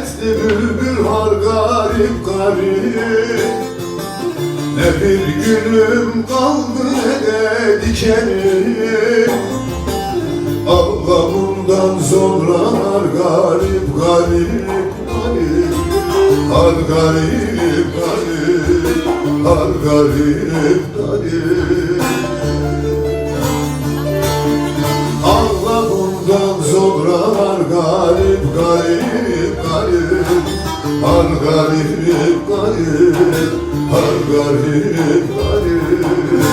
Hasretli bülbül har garip garip. Ne bir gülüm kaldı ne de dikenim. Allah bundan sonra har garip garip garip. Har garip garip. Har garip garip. Allah bundan sonra har garip garip garip. Har garip garip. Har garip garip garip.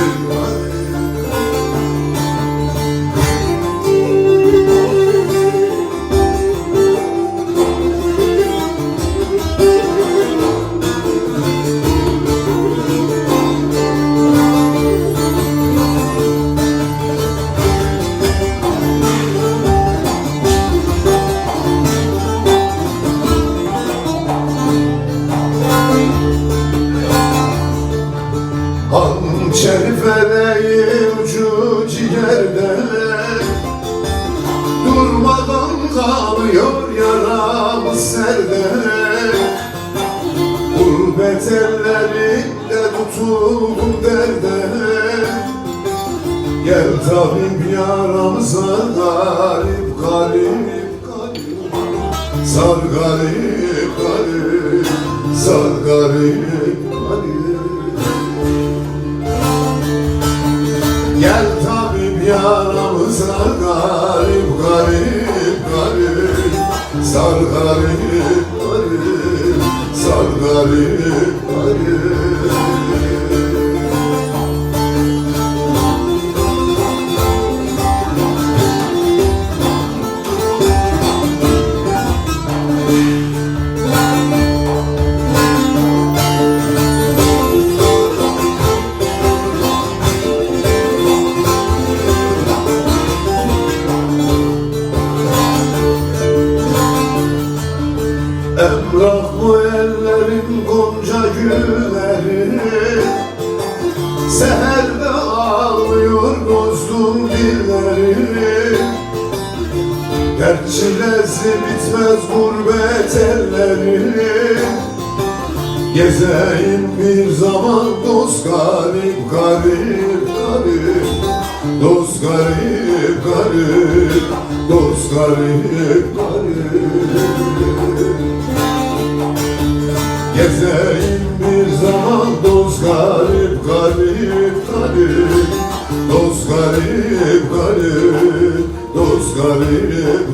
Hançer feleği ucu ciğerde, durmadan kalıyor yaramız serde. Gurbet ellerinde tutuldum derde. Gel tabip yaramıza garip garip garip. Sar garip garip. Sar garip garip. Gel tabip yaramıza garip garip garip. Sar garip garip. Sar garip garip. Emrah bu ellerin gonca gülleri, seherde ağlıyor dostum dilleri. Dert çilesi bitmez gurbet elleri. Gezeyim bir zaman dost garip garip garip. Dost garip garip. Dost garip garip. Gezeyim bir zaman dost garip garip garip. Dost garip garip. Dost garip